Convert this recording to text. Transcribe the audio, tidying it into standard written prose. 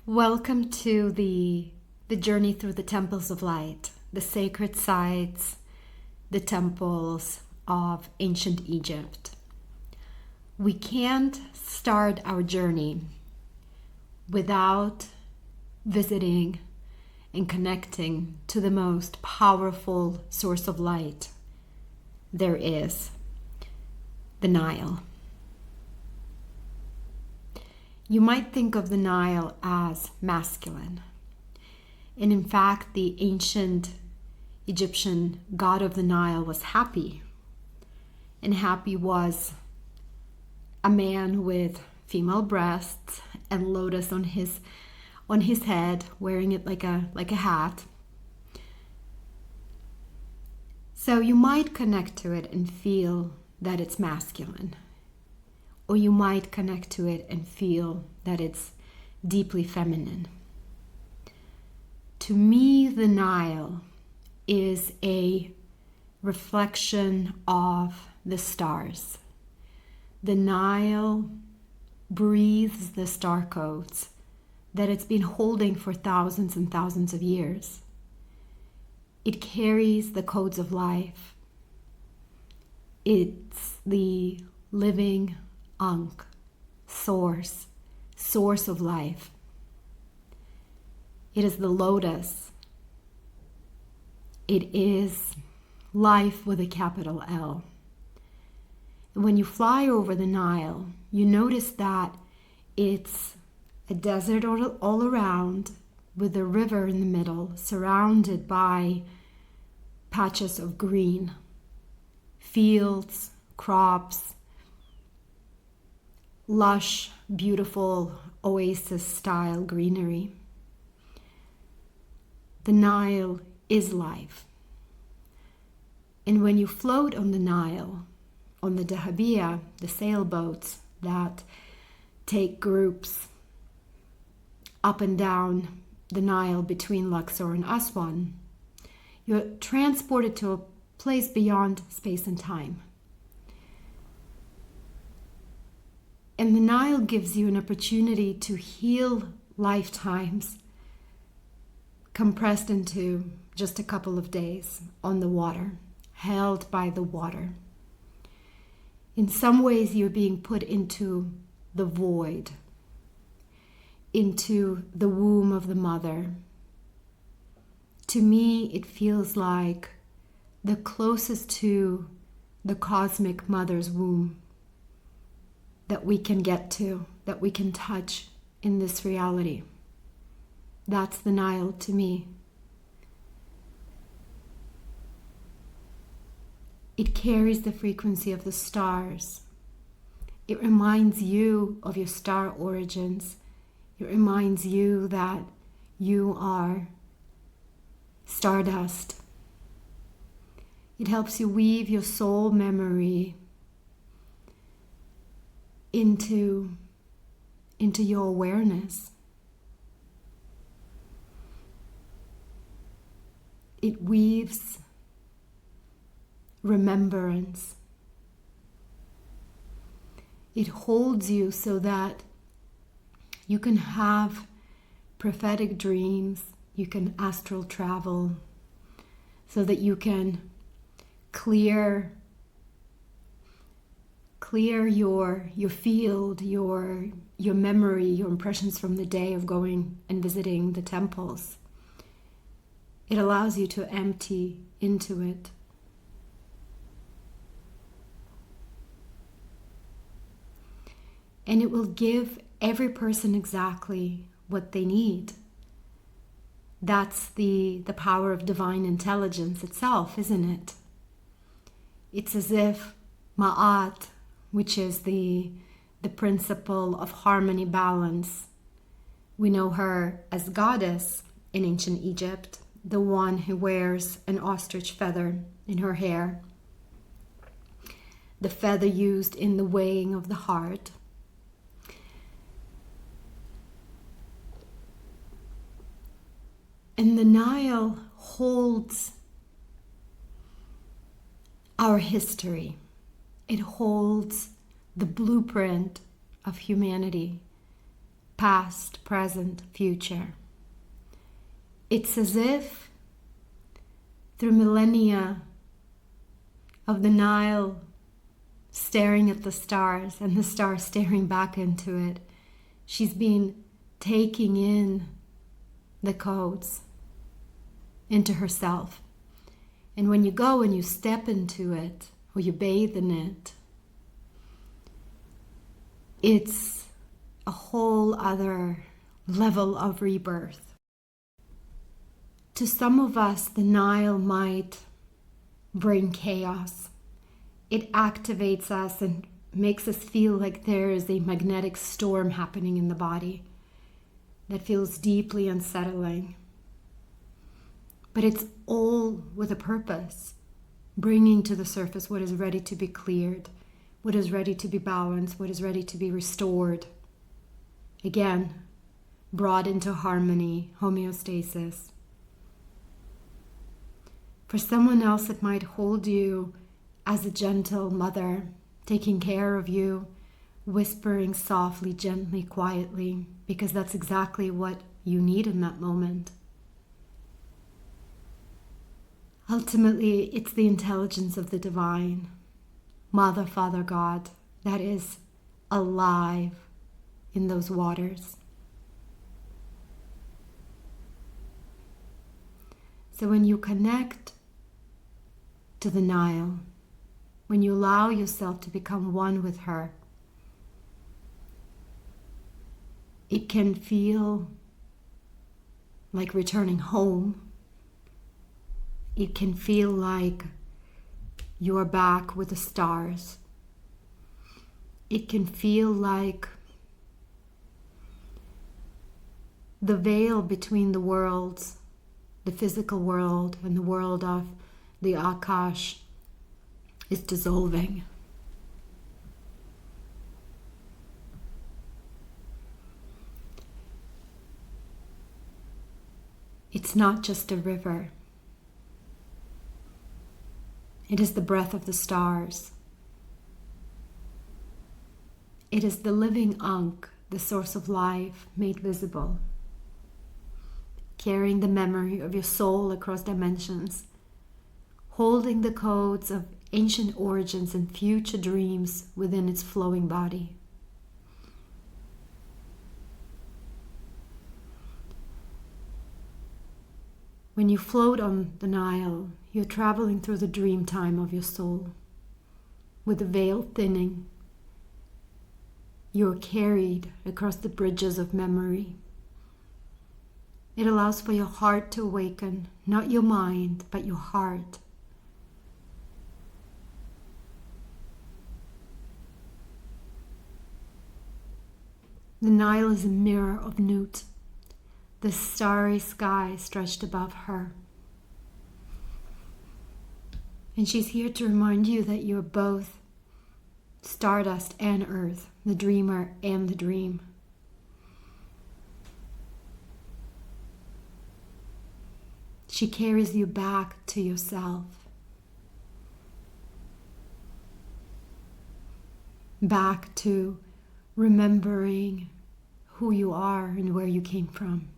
Welcome to the journey through the temples of light, the sacred sites, the temples of ancient Egypt. We can't start our journey without visiting and connecting to the most powerful source of light there is, the Nile. You might think of the Nile as masculine. And in fact, the ancient Egyptian god of the Nile was Happy. And Happy was a man with female breasts and lotus on his head, wearing it like a hat. So you might connect to it and feel that it's masculine. Or you might connect to it and feel that it's deeply feminine. To me, the Nile is a reflection of the stars. The Nile breathes the star codes that it's been holding for thousands and thousands of years. It carries the codes of life. It's the living ankh, source of life. It is the lotus. It is life with a capital L. And when you fly over the Nile, you notice that it's a desert all around with a river in the middle, surrounded by patches of green, fields, crops, lush, beautiful oasis-style greenery. The Nile is life. And when you float on the Nile, on the dahabiya, the sailboats that take groups up and down the Nile between Luxor and Aswan, you're transported to a place beyond space and time. And the Nile gives you an opportunity to heal lifetimes compressed into just a couple of days on the water, held by the water. In some ways, you're being put into the void, into the womb of the mother. To me, it feels like the closest to the cosmic mother's womb that we can get to, that we can touch in this reality. That's the Nile to me. It carries the frequency of the stars. It reminds you of your star origins. It reminds you that you are stardust. It helps you weave your soul memory into your awareness. It weaves remembrance. It holds you so that you can have prophetic dreams, you can astral travel, so that you can clear your field, your memory, your impressions from the day of going and visiting the temples. It allows you to empty into it. And it will give every person exactly what they need. That's the power of divine intelligence itself, isn't it? It's as if Ma'at, which is the principle of harmony, balance. We know her as goddess in ancient Egypt, the one who wears an ostrich feather in her hair, the feather used in the weighing of the heart. And the Nile holds our history. It holds the blueprint of humanity. past, present, future. It's as if through millennia of the Nile staring at the stars and the stars staring back into it, she's been taking in the codes into herself. And when you go and you step into it, or you bathe in it, it's a whole other level of rebirth. To some of us, the Nile might bring chaos. It activates us and makes us feel like there is a magnetic storm happening in the body that feels deeply unsettling. But it's all with a purpose, bringing to the surface what is ready to be cleared, what is ready to be balanced, what is ready to be restored. Again, brought into harmony, homeostasis. For someone else, it might hold you as a gentle mother, taking care of you, whispering softly, gently, quietly, because that's exactly what you need in that moment. Ultimately, it's the intelligence of the divine, Mother, Father, God, that is alive in those waters. So when you connect to the Nile, when you allow yourself to become one with her, it can feel like returning home. It can feel like you're back with the stars. It can feel like the veil between the worlds, the physical world and the world of the Akash, is dissolving. It's not just a river. It is the breath of the stars. It is the living ankh, the source of life made visible, carrying the memory of your soul across dimensions, holding the codes of ancient origins and future dreams within its flowing body. When you float on the Nile, you're traveling through the dreamtime of your soul. With the veil thinning, you're carried across the bridges of memory. It allows for your heart to awaken, not your mind, but your heart. The Nile is a mirror of Nut, the starry sky stretched above her. And she's here to remind you that you're both stardust and earth, the dreamer and the dream. She carries you back to yourself, back to remembering who you are and where you came from.